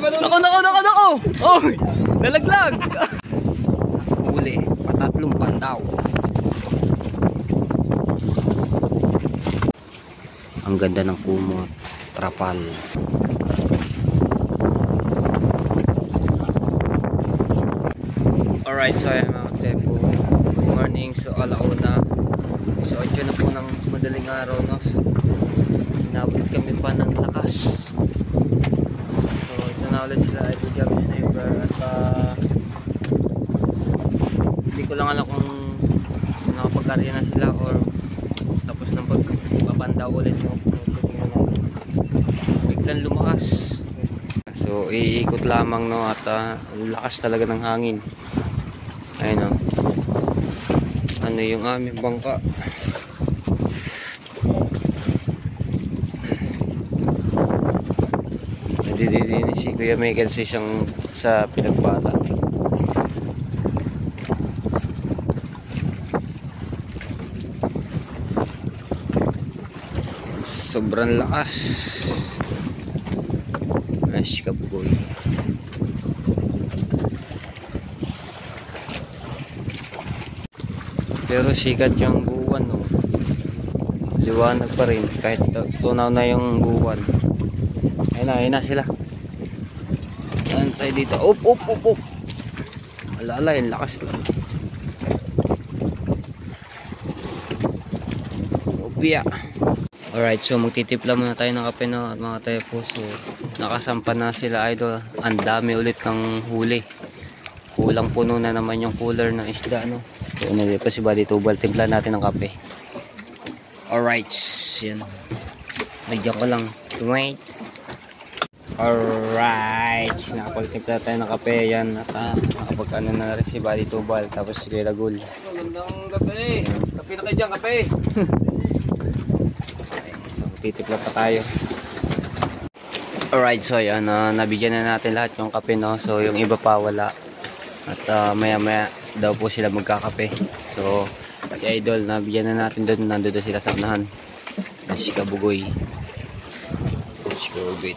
Nako, nako, nako, nako! Oy! Nalaglag! Huli, patatlong pandaw. Ang ganda ng kumot, trapal. Alright, so ayan mga tempo. Good morning, so alauna. So 8 na po ng madaling araw, no? So inabot kami pa ng lakas. So ito na ulit sila, ito job sniper. At hindi ko lang alam kung nakapag-arya na sila or tapos ng pagpapandaw ulit, no? Biglang lumakas. So iikot lamang, no? At lakas talaga ng hangin. Ayun, no? Ano yung aming bangka. Nadididinis si Kuya Michael sa isang sa pinagbala. Sobrang lakas. Nice kapoy. Pero sikat yung buwan, no? Liwanag pa rin kahit tunaw na yung buwan. Ayun na sila. Ayan tayo dito. Up. Alala, yung lakas lang. Upya. Alright, so magtitipla muna tayo ng kape, no? At mga tayo po, so nakasampa na sila, idol. Ang dami ulit ng huli. Kulang puno na naman yung cooler ng isda, no? So nandito si Buddy Tubal, timpla natin ng kape. Alright, yan. Lagyan ko lang. Wait. Alright, nakapagtimpla tayo ng kape. Yan, at nakapag-ano na rin si Buddy Tubal. Tapos si Kuya Lagul. Magandang gabi. Kape na kayo dyan, kape. So titipla pa tayo. Alright, so yan, nabigyan na natin lahat yung kape, no? So yung iba pa wala. At maya maya daw po sila magkakape. So si Idol, nabigyan na natin doon. Nandun sila sa unahan. Si Kabugoy, si Corbett.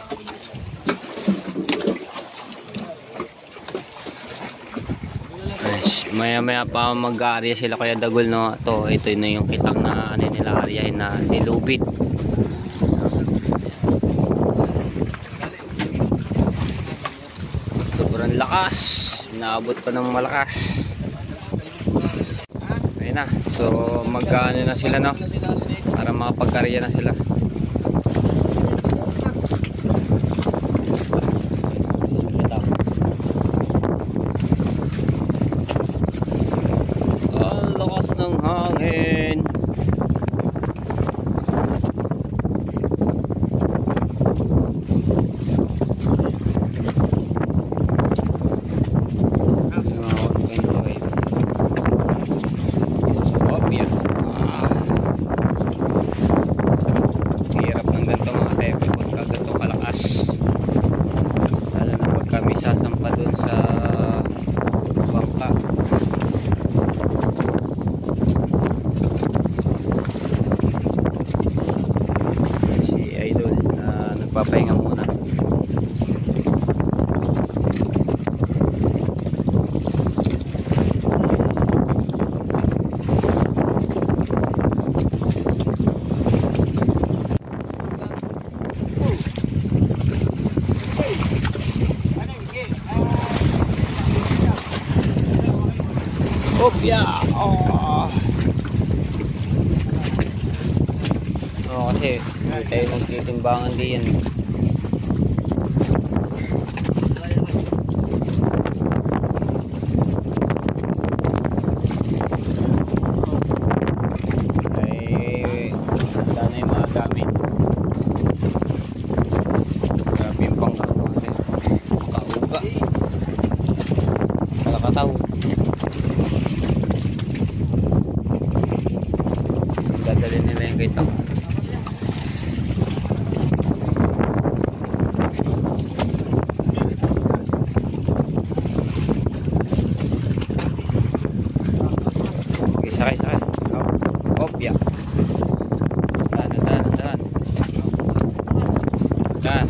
Maya maya pa mag-aarya sila Kuya Dagol, no? Ito na yung kitang na ano nila aryahin na nilubit. Sobrang lakas. Naabot pa ng malakas. Ayun na. So magkaano na sila, no? Para makapagkarya na sila. Ang lakas ng hangin. Papahinga muna. Opya. Kasi tayo nagtitimbangan din yan. Ay handa na yung mga gamit. Grabe yung pangka kasi makauga, malakataw. Dadalhin nila yung gaitang. Sakay. Opya. Dan.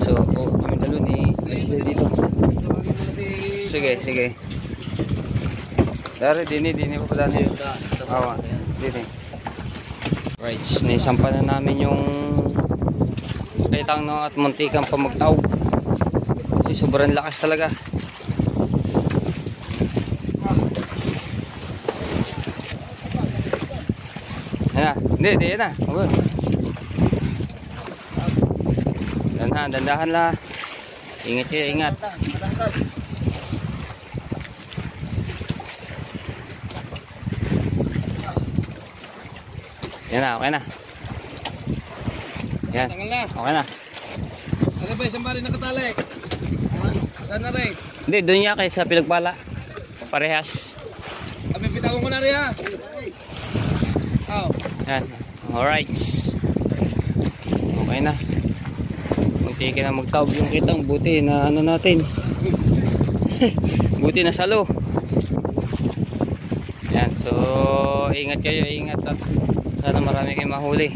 So, kami dalo ni dito. Sige, sige. Dari, dini pa pala niya. Awa, dini. Right, naisampa na namin yung kaitang no at muntikan pa magtaob. Kasi sobrang lakas talaga. Yan na, hindi na. Dandahan lah. Ingat ya, ingat. Yan na, okay na. Yan. Okay na. Ano ba isang bari nakatali? Saan na rin? Hindi, doon niya kay sa Pinagpala. Parehas. Kami pitawan ko na rin ha. Oh. Yan. Alright. Okay na. Munti ka na magtawag yung kitang. Buti na ano natin. Buti na salo. Yan. So, ingat kayo. Ingat at sana marami kayong mahuli.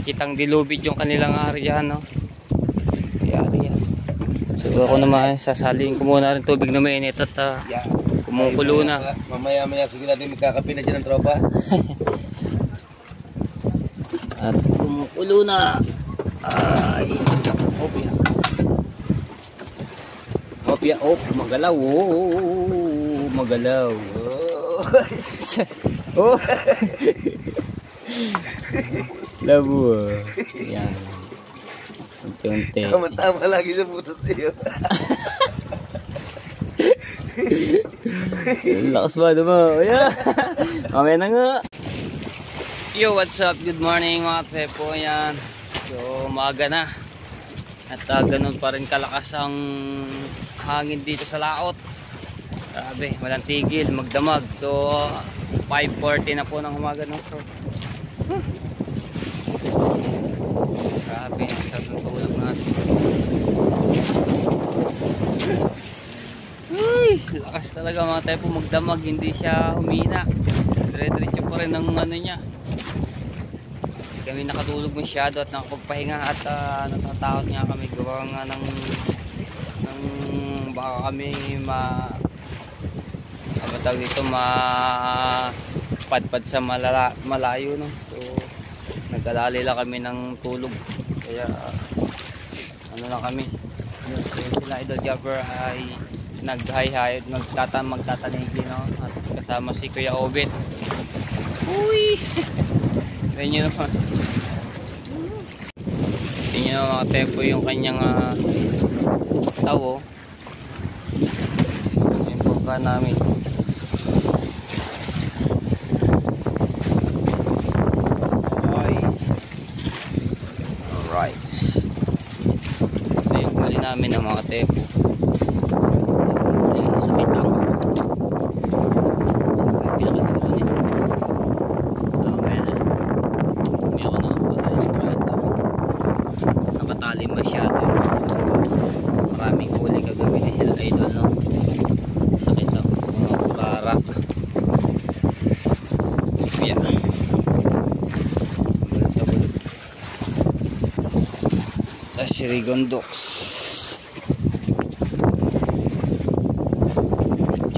Kitang dilubid yung kanilang area, no? Area. So, ako naman sasaling ko muna rin tubig na mainit at kumukulo na. Mamaya sige natin magkakape na dyan ng tropa. At kumukulo na. Ay, opya. Opya, magalaw. Oh, magalaw. Oh. Labo. Yan. Unti-unti. Tama lagi sa putot sa'yo. Lakas ba naman? Ayan. Mamaya na nga. Yo, what's up? Good morning mga tepo. Ayan. So, umaga na. At ganun pa rin kalakas ang hangin dito sa laot. Grabe, walang tigil, magdamag. So, 5:40 na po ng umaga. No? So, grabe, sarap ng tulog natin. Ay, lakas talaga mga tepo magdamag. Hindi siya humina. Dire-diretso pa rin ang ano niya. Kami nakatulog masyado at nakapagpahinga at natatakot nga kami gawa nga ng baka kami tawag dito padpad sa malayo, no? So nag-alala kami ng tulog kaya ano lang kami. So, sila Idol Jabber ay nag-hi-hi magtatanigi, no? At kasama si Kuya Obet. Uy! Ganyan naman. Tingnan nyo mga tempo yung kanyang tawo. Yung buka namin. Okay. Alright. Ito yung huli namin ng mga tempo. Sa bitang. Sa pinakadulo nito. Nakatalim masyado. Maraming huli kagabi ni sila Idol, no? Sakit ang mga kurara. Yan. Tapos si Rigondox.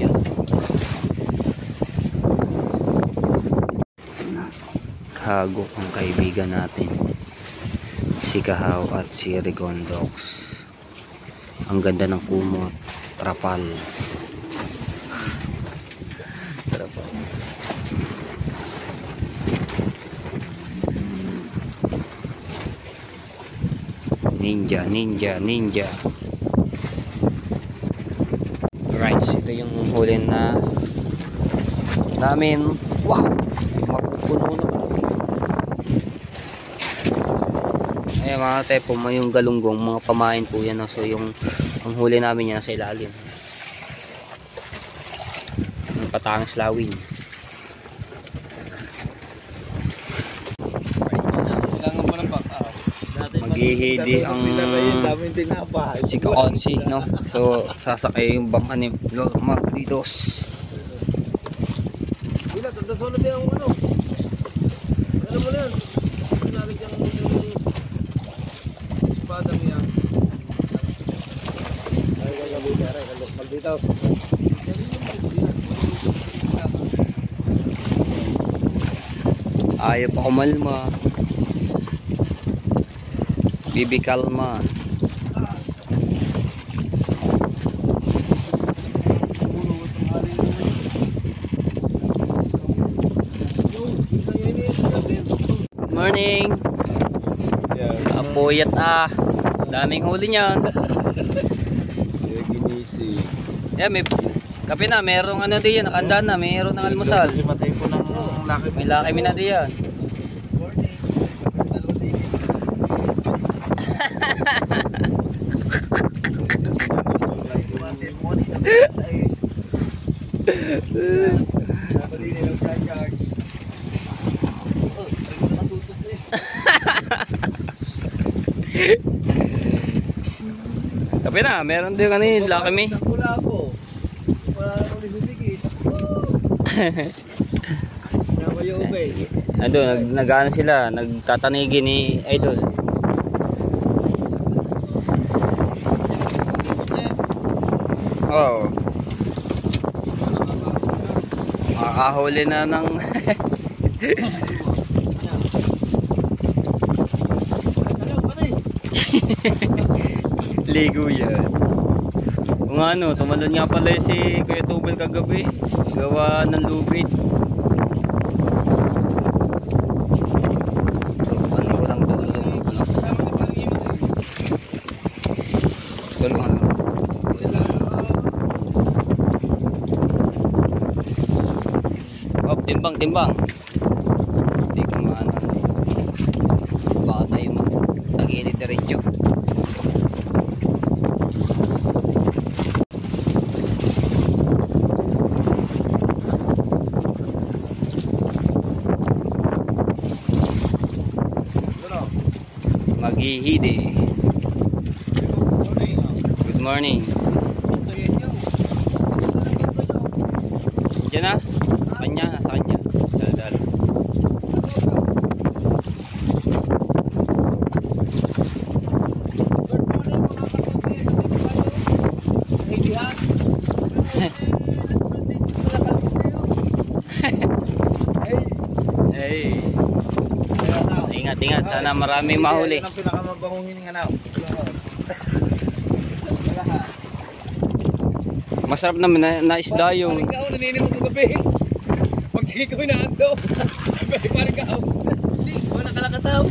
Yan. Hagok ang kaibigan natin. Si Kahaw at si Rigondox. Ang ganda ng kumot. Trapal. Trapal. Ninja. Right, ito yung huli na namin. Wow! Mapupuno na. Ayan mga tepo, yung galunggong, mga pamain po yan. No? So yung ang huli namin yan nasa ilalim. Yung patangas lawin. Kailangan pa ng baka. Maghihidi ang si Kakonsi, no? So sasakay yung bangka ni Lord Magditos. Bila, tandasona din ang ano. Alam mo na yan. Pinagit yung padang niya. dito. Ayaw pa kumalma. Bibi kalma. Good morning. Apuyat daming huli niyan. Ginisi. Yeah, may kape na, merong ano diyan, nakandaan na, mayroon ng almusal. Kasi matay po ng laki. May laki mi na diyan. Kape na, meron din kanina, laki mi. Wala po. Wala na ulit bibigit. Ako yung ubay. Ano, nag-ano sila, nagtatanigi ni Idol. Oh. Makakahuli na ng ligo yan. Kung ano, tumalon nga pala si Kuya Tubel kagabi. Gawa ng lubid. So, ano ko lang tulong. Tulong ano. Oh, timbang, timbang. Hindi ko maano. Baka tayo mag-tagilid diretso. Maghihidi. Good morning. Diyan na. Kanya, nasa kanya. Dal-dal. Hey. Ingat, ingat. Sana maraming mahuli. Ang pinakamabangong hininga na. Masarap naman na isda yung... Parang ka ako, naninip mo kagabi. Pagtingin ko inaanto. Parang ka ako. Hindi, wala nakalakataw.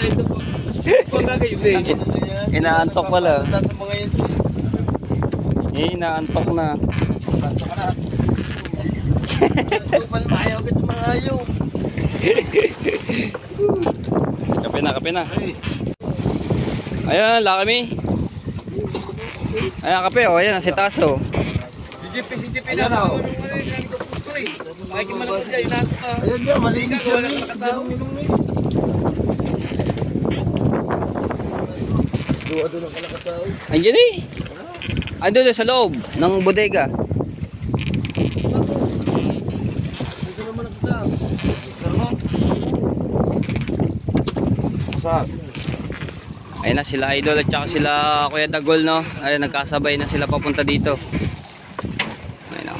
Ito po. Kung gagayong din. Inaantok pala. Sa mga yun. Inaantok na. Tanto ka na. Palmayaw agad sa mga ayaw. Kape na, kape na. Ayan, lakami. Ayan, kape, oh. Ayan, asitaso. Si JP na. Pakikimalakad dyan, inaanto ka. Ayan dyan, malinis Wala yan. nakalakataw. Duwa doon ang kalakataw. Andiyan eh. Andun sa loob ng bodega. Dito naman ang katao. Saan? Ayun na sila Idol at saka sila Kuya Dagol, no? Ayun, nagkasabay na sila papunta dito. Ayun na.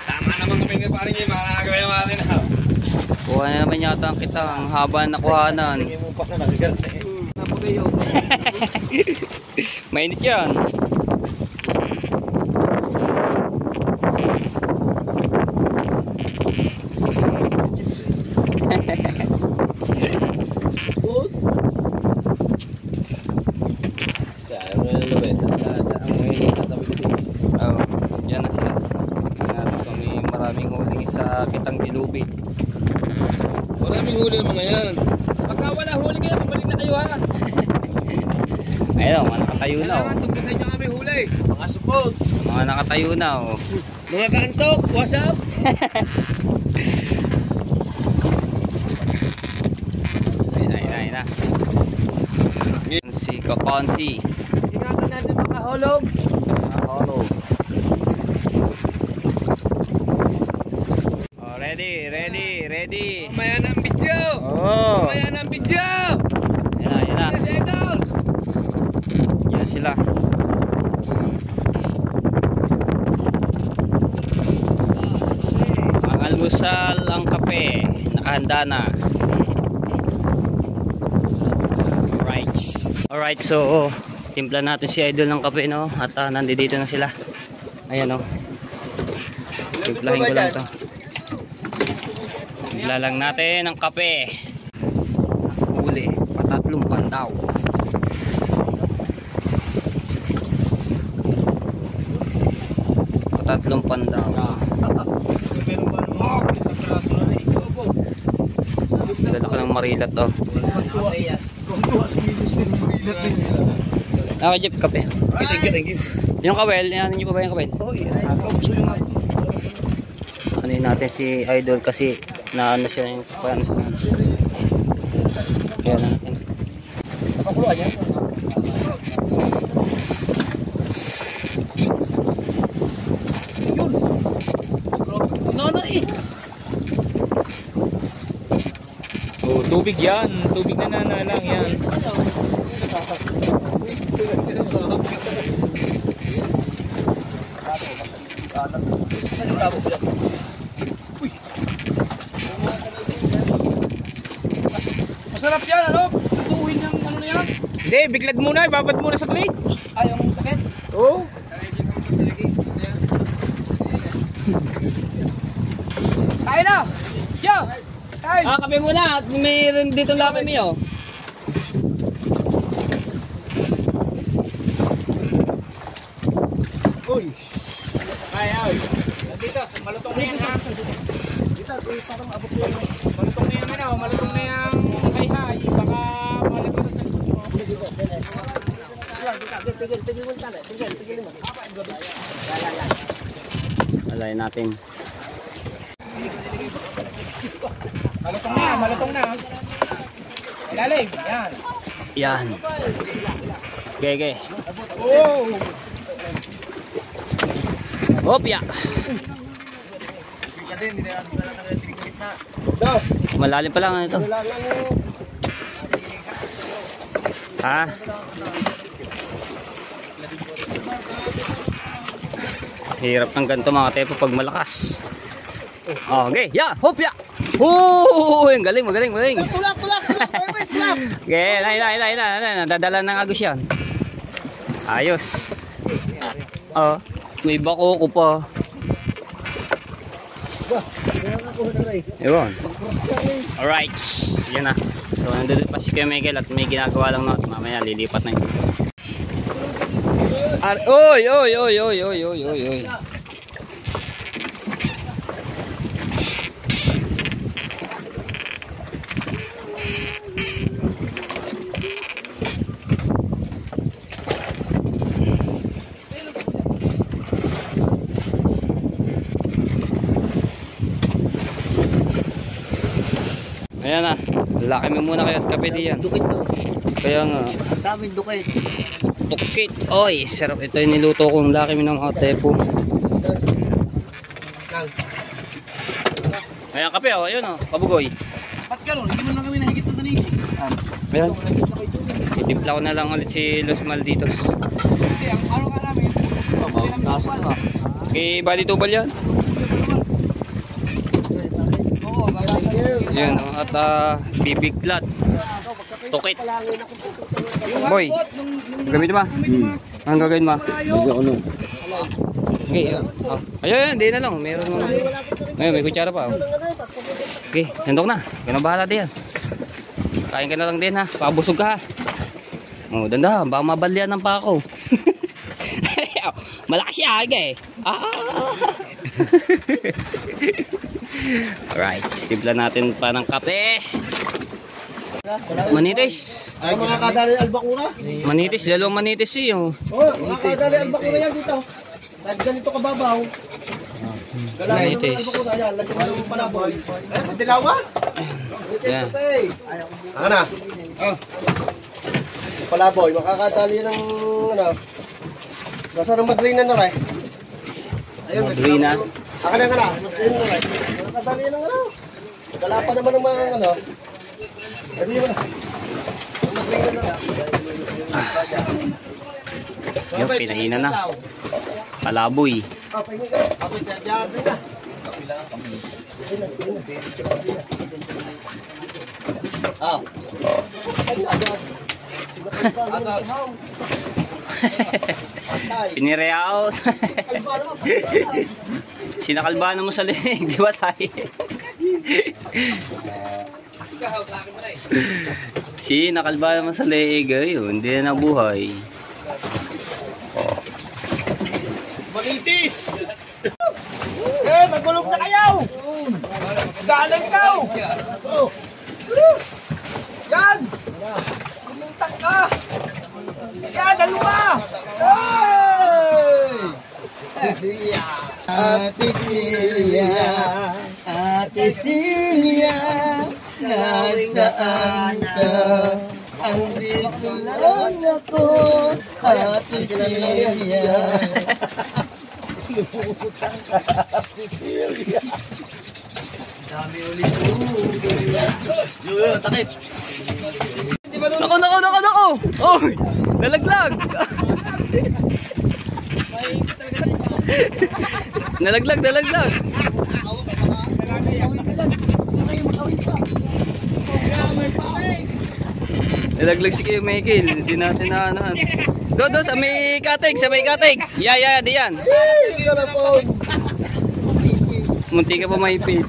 Tama naman kami nga parang yung makakagawin yung mga na. Kuha na naman yata ang kita. Ang haba na kuhanan. Tingin mo pa ka nagagal. Napagayo. Mainit yan. Oh, yan na sila. Meron kami maraming huli sa kitang dilubid. Maraming huli ang mga yan. Pagka wala huli kayo, pabalik na kayo ha. Ayun, mga nakatayo na. Kailangan Oh. tumpisan nyo kami huli. Mga support. Mga nakatayo na. Oh. Mga kaantok, what's up? Ayun na. Si Kakonsi. Ingatan natin makahulog. Mahulog. Oh, ready. Mamaya na ang video. Oh. Mamaya na ang video. Yan na. Yes, idol. Yan sila sila. Ang almusal, ang kape, nakahanda na. Alright, so timpla natin si Idol ng kape, no? At nandito na sila. Ayan, no? Timplahin ko lang to. Timpla lang natin ng kape. Huli, patatlong pandaw. Patatlong pandaw. Lalaki ng marilat, oh. Jeep, kape. Thank you. Yung kawel, ano nyo pa ba yung kawel? Ano yun natin si Idol kasi na ano siya yung paano sa kaya natin. Nakakuluan yan. Yun. Nana eh. Oh, tubig yan. Tubig na nanalang yan. Masarap yan, ano? Tutuhin yung ano na yan. Hindi, biglad muna. Ibabad muna sa plate. Ay, yung sakit. Oo. Kain na! Yo! Kain! Kape muna at mayroon dito lamin niyo. Uy! Ay. Dito, malutong na yan ha. Dito, parang maabot ko yan. Malutong na yan ano. Malutong na yan hay-hay. Baka malagyan sa cellphone mo. Alay natin. Malutong na yan. Malutong na. Ilalim. Yan. Yan. Gege. Oh. Hopya. Malalim pa lang ano ito. Ha? Hirap ng ganito mga tepo pag malakas. Okay, yeah, hopya. Ang galing, magaling. Tulak! Okay, nay. Dadala ng agos yan. Ayos. Oh, may bako ko pa. Ewan. Alright. Yan na. So, nandun pa si Kuya Miguel at may ginagawa lang na. Mamaya lilipat na yun. Oy. Ayan na. Laki mo muna kayo at kape diyan. Dukit to. Kaya nga. Daming dukit. Tukit. Oy, sarap. Ito yung niluto kong laki mo ng mga tepo. Ayan kape, oh. Ayun, oh. Pabugoy. Ba't gano'n? Hindi mo lang kami nahigit na tanigin. Ayan. Itimpla ko na lang ulit si Los Malditos. Kasi ang ano ka namin, Taas ka. Kay Bali Tubal yan. oo, bagay. Ayan, oh. At bibiglat. Tukit. Boy, gamitin mo. Ang gagawin mo? Okay, oh. Ayun, hindi na lang. Meron mo. Ayun, may kutsara pa. Oh. Okay, nandok na. Kinabahala din yan. Kain ka na lang din ha. Pabusog ka ha. Oh, danda, baka mabalyan ng pako. Malakas siya aga eh. Alright, timpla natin pa ng kape. Manitis. Ay, mga kadali albakura. Manitis, dalawang manitis siyo. Oh, mga kadali albakura yan dito. Kahit ganito kababaw. Manitis. Albakura yan, lagi mo yung palaboy. Eh, matilawas? Yan. Ano na? Oh. Palaboy, makakadali ng ano. Nasa rin madrina na rin. Ayun, Madrina. Aka na nga na, madrina na rin. Makakadali ng ano. Dala pa naman ng mga ano. Dali mo na. Madrina na rin. Yung pinaina na. Palaboy. Pinireao. Sinakalbahan mo sa leeg, di ba tayo? Sinakalbahan mo sa leeg, ayun, hindi na nabuhay. Manitis! Magulog na kayo! Galing ka! Yan! Kumintang ka! Yan, dalawa! Hey! Ate Celia, Ate Celia, nasaan ka? Andito lang ako, Ate Celia. Ate Celia. Dami ulit po. Yo, takip. Nako! Oy! Nalaglag! Nalaglag! Nalaglag si Kuya Michael. Hindi natin naanahan. Do, sa may katig! Yeah, diyan. Munti ka pa maipit.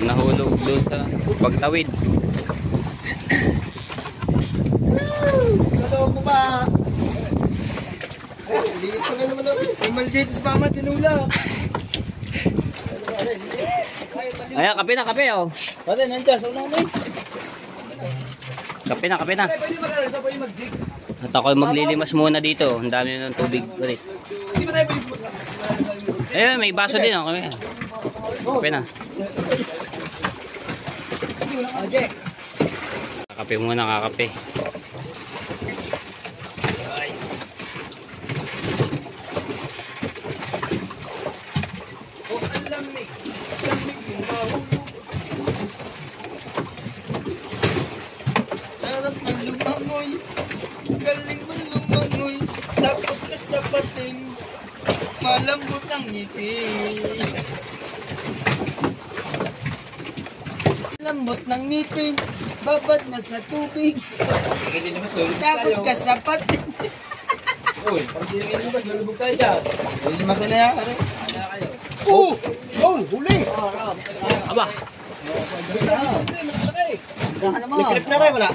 Nahulog doon sa pagtawid. Ano ko ba? Liit pa naman na rin. May malditos pa man tinula. Ayan, kape oh. Pati, nandiyan. Sa unahin. Kape na. Pwede mag-jig. At ako maglilimas muna dito. Ang dami ng tubig ulit. Hindi ba tayo pwede May baso din ako. Kape na. Okay. Kakape muna, kakape. Sarap ng lumangoy. Galing mo lumangoy. Dapat ka sa pating. Malambot ang ngipin. Lambot ng ngipin. Babad na sa tubig. Dapat ka sa pating. Uy, pag hindi mo ba, nalubog tayo dyan. Uy, masana yan. Oh! Huli! Aba! May clip na rin, wala?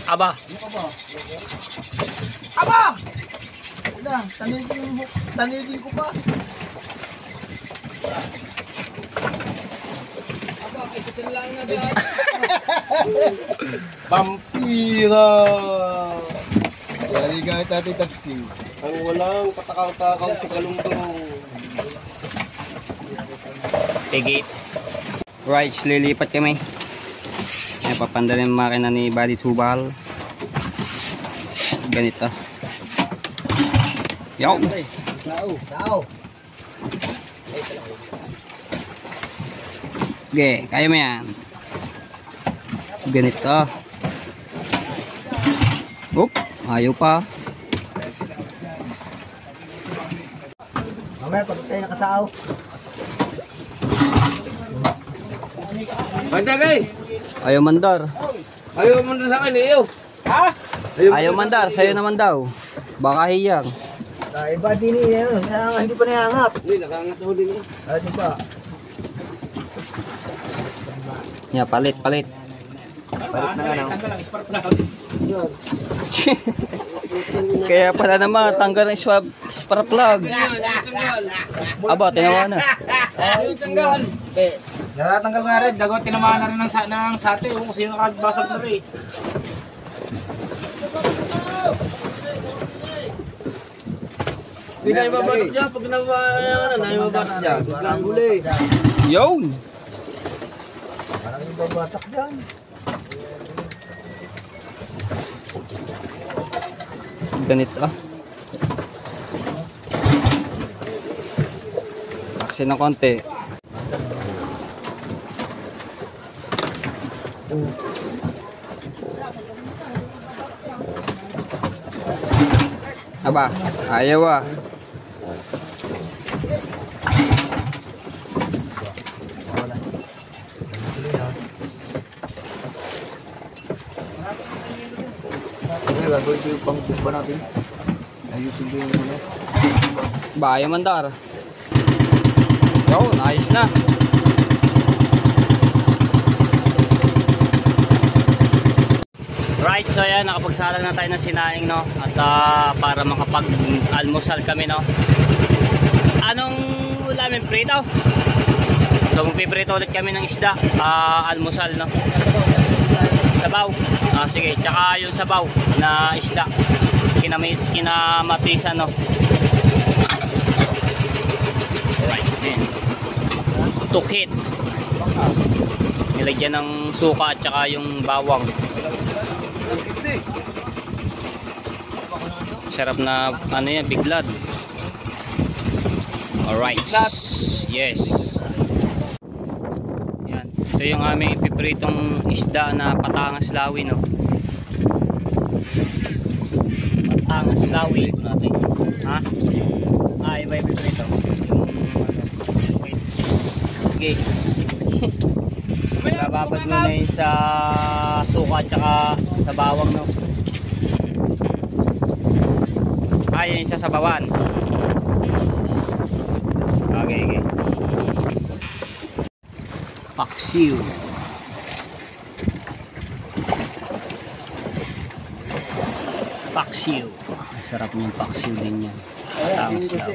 Aba! Wala, tanigin ko pa. Ito lang na dyan. Pampira! Yari gamit natin touchscreen. Ang walang katakaw-takaw sa kalungtong. Tigit. Right, lilipat kami. Napapanda yung makina ni Buddy Tubal. Ganito. Yo! Sao! Okay, kaya mo yan. Ganito. Oop, ayaw pa. Mamaya, pag tayo nakasaaw. Bandagay! Ayaw mandar. Ayaw mo na sa akin, iyo. Ha? Ayaw mandar, sa'yo naman daw. Baka hiyang. Iba din niya, hindi pa nahangap. Hindi, nakangat ako din. Di ba? Yeah, palit. Palit na nga lang. Kaya pala naman, tanggal ng spark plug. Tanggal. Aba, tinawa na. Tanggal. Natatanggal nga rin, dagot tinamaan na rin ng sate, kung sino nakabasag na rin. Hindi tayo mabatok dyan. Pag nabayan na, tayo mabatok dyan. Biglang guli. Yun! Parang yung babatak dyan. Ganito. Aksi na konti. Aba, ayaw ah. Gagawin ko yung pang-pumpa natin. Ayusin ko yung ano. Ba, ayaw mandar. Yo, ayos na. Right, so ayan, nakapagsalang na tayo ng sinaing, no? At para makapag-almusal kami, no? Anong ulamin? Prito? So magpiprito ulit kami ng isda, almusal, no? Sabaw. Sige, tsaka yung sabaw na isda kinamatisan, no? Alright, so yan. Tukit. Nilagyan ng suka at tsaka yung bawang. Sarap na ano yan, biglad. Alright. Yes. Yan. Ito yung aming ipipritong isda na patangas lawi, no? Patangas lawi. Ha? Iba ipiprito. Okay. Bababad mo na yun sa suka at saka sa bawang, no? Yun sa sabawan. Okay. Paksiw. Ang sarap niyang paksiw din yan. Tangas lang.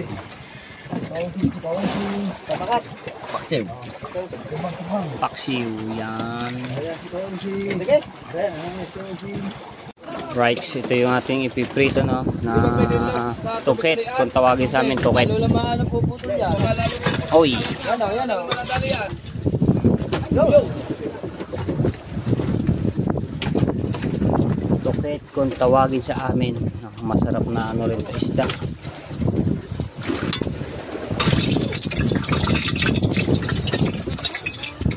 Paksiw yan. Right, ito yung ating ipiprito, no, na tuket, kung tawagin sa amin tuket. Oy. Tuket kung tawagin sa amin. Masarap na ano rin ito, isda.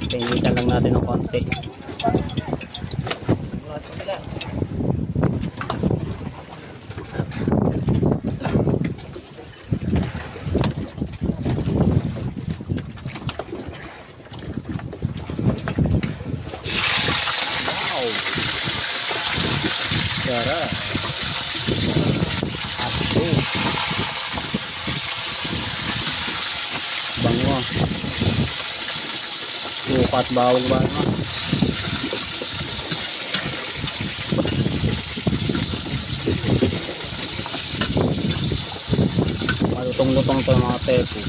Painitan lang natin ng konti. Sarap. Apo. Bango. Sukat bawang ba? Malutong-lutong to mga tepo.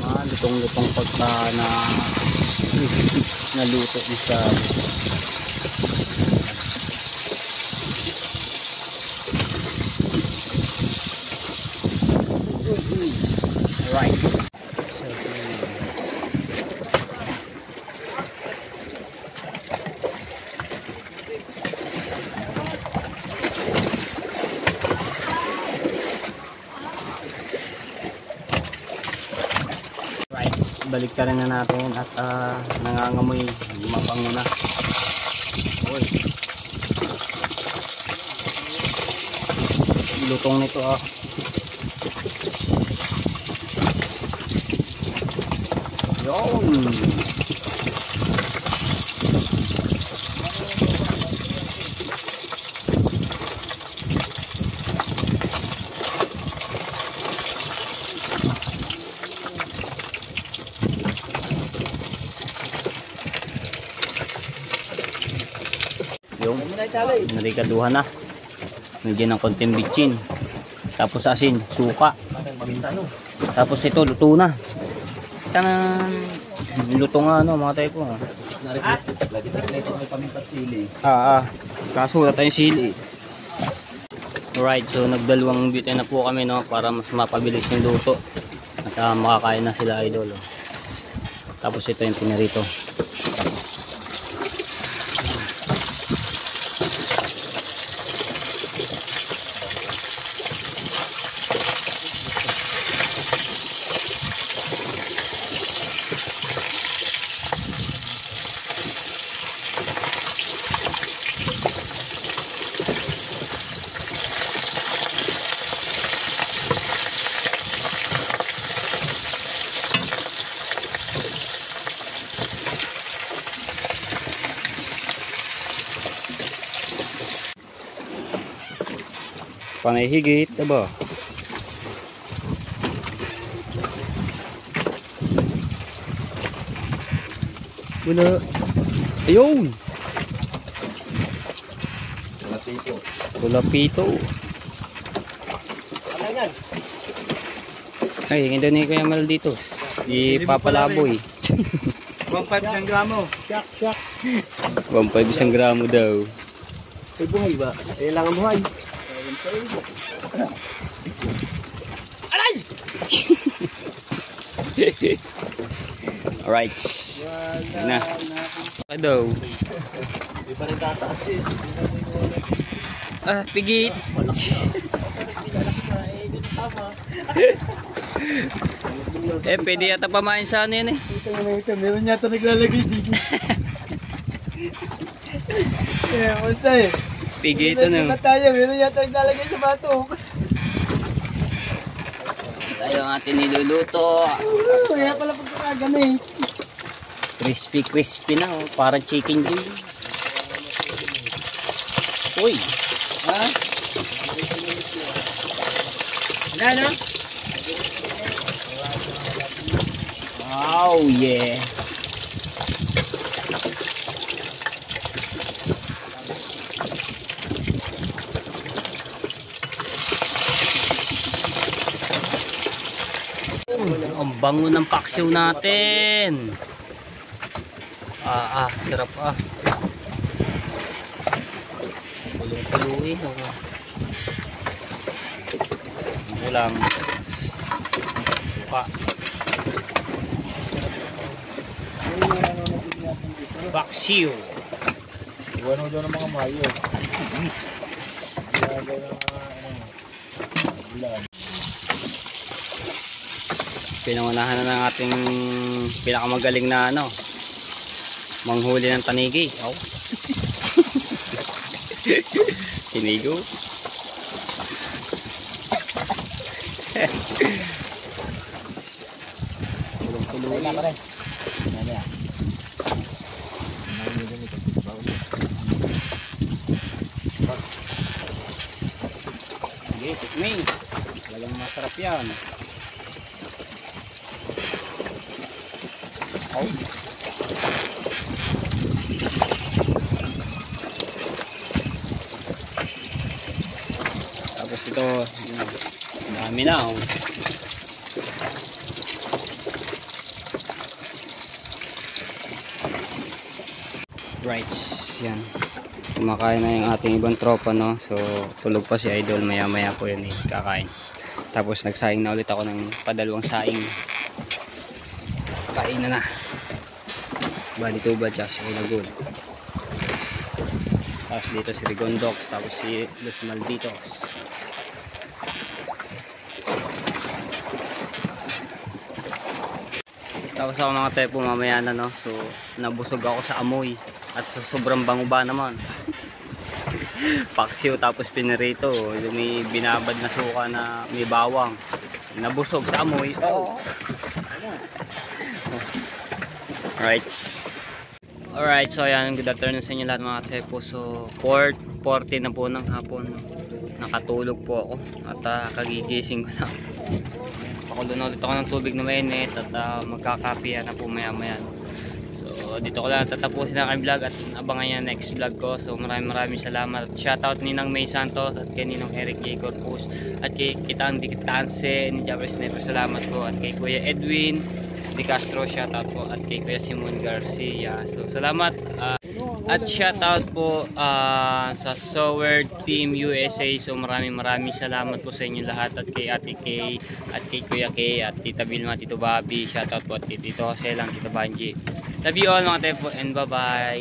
Malutong-lutong pagka na naluto sa right. Right, balik ka rin na natin at nangangamoy mabango na. Uy. Lutong nito Yun. Yung narikaduhan na. Nagyan ng konting bitchin. Tapos asin, suka. Tapos ito, luto na. Tanan, luto nga mga tayo po. Lagi ito may pamintat sili. Kaso wala tayong sili. Alright, so nagdalawang bitin na po kami, no, para mas mapabilis yung luto. At makakain na sila, idol. Tapos ito yung pinarito. Panay higit, diba? Wala. Ayun! Kulapito. Ano yan? Ay, hindi ni Kuya Mal dito. Ipapalaboy. 1.5 isang gramo. 1.5 isang gramo daw. Ay buhay ba? Eh lang ang buhay. Alay! Alright. Yan na. Ano daw? Hindi pa rin tataas eh. Ah, pigit. Pwede yata pamain sa ano yan eh. Ito, meron yata naglalagay dito. Eh, unsa eh. Pigit ano. Meron yata naglalagay sa bato. Tayo ang ating niluluto. Kaya pala pagkakagan eh. Crispy na oh. Parang chicken joy. Uy. Ha? Ano? Oh yeah. Ang bango ng paksiw natin. Sarap ah. Kulong-kuloy. Ito lang. Pa. Paksiw. Iwan mo doon ng mga mayo. Pinangunahan na ng ating pinakamagaling na ano, manghuli ng tanigi. Oh. Tinigo. Kulong-kulong na pa rin. Sige, tikmi. Talagang masarap yan. Oh. Tapos ito, dami na oh. Right, yan. Kumakain na yung ating ibang tropa, no. So tulog pa si Idol, maya maya po yun kakain. Tapos nagsaing na ulit ako ng padalawang saing. Kain na. Bali tuba tsaka si Kulagod. Tapos dito si Rigondox, tapos si Los Malditos. Tapos ako mga tepo mamaya na, no. So nabusog ako sa amoy at sa sobrang bango ba naman. Paksiw tapos pinirito, yung may binabad na suka na may bawang. Nabusog sa amoy. Oh. Alright, so ayan, good afternoon sa inyo lahat mga tepo. So 4:40 na po ng hapon. Nakatulog po ako at kagigising ko na. Pakulo na ulit ako ng tubig na mainit at magkakapihan na po maya maya. So dito ko lang tatapusin ang aking vlog at abangan yan next vlog ko. So maraming salamat. Shoutout Ninang May Santos at kay Ninong Eric J. Corpus at kay Kitang Dikitanse ni Jabber Sniper, salamat po. At kay Kuya Edwin Di Castro, shoutout po. At kay Kuya Simon Garcia. So salamat. At shoutout po sa Soward Team USA. So maraming salamat po sa inyo lahat. At kay Ate Kay, at kay Kuya Kay, at Tita Vilma, Tito Bobby, shoutout po. At kay Tito Jose lang, Tito Banji. Love you all mga tepo and bye bye.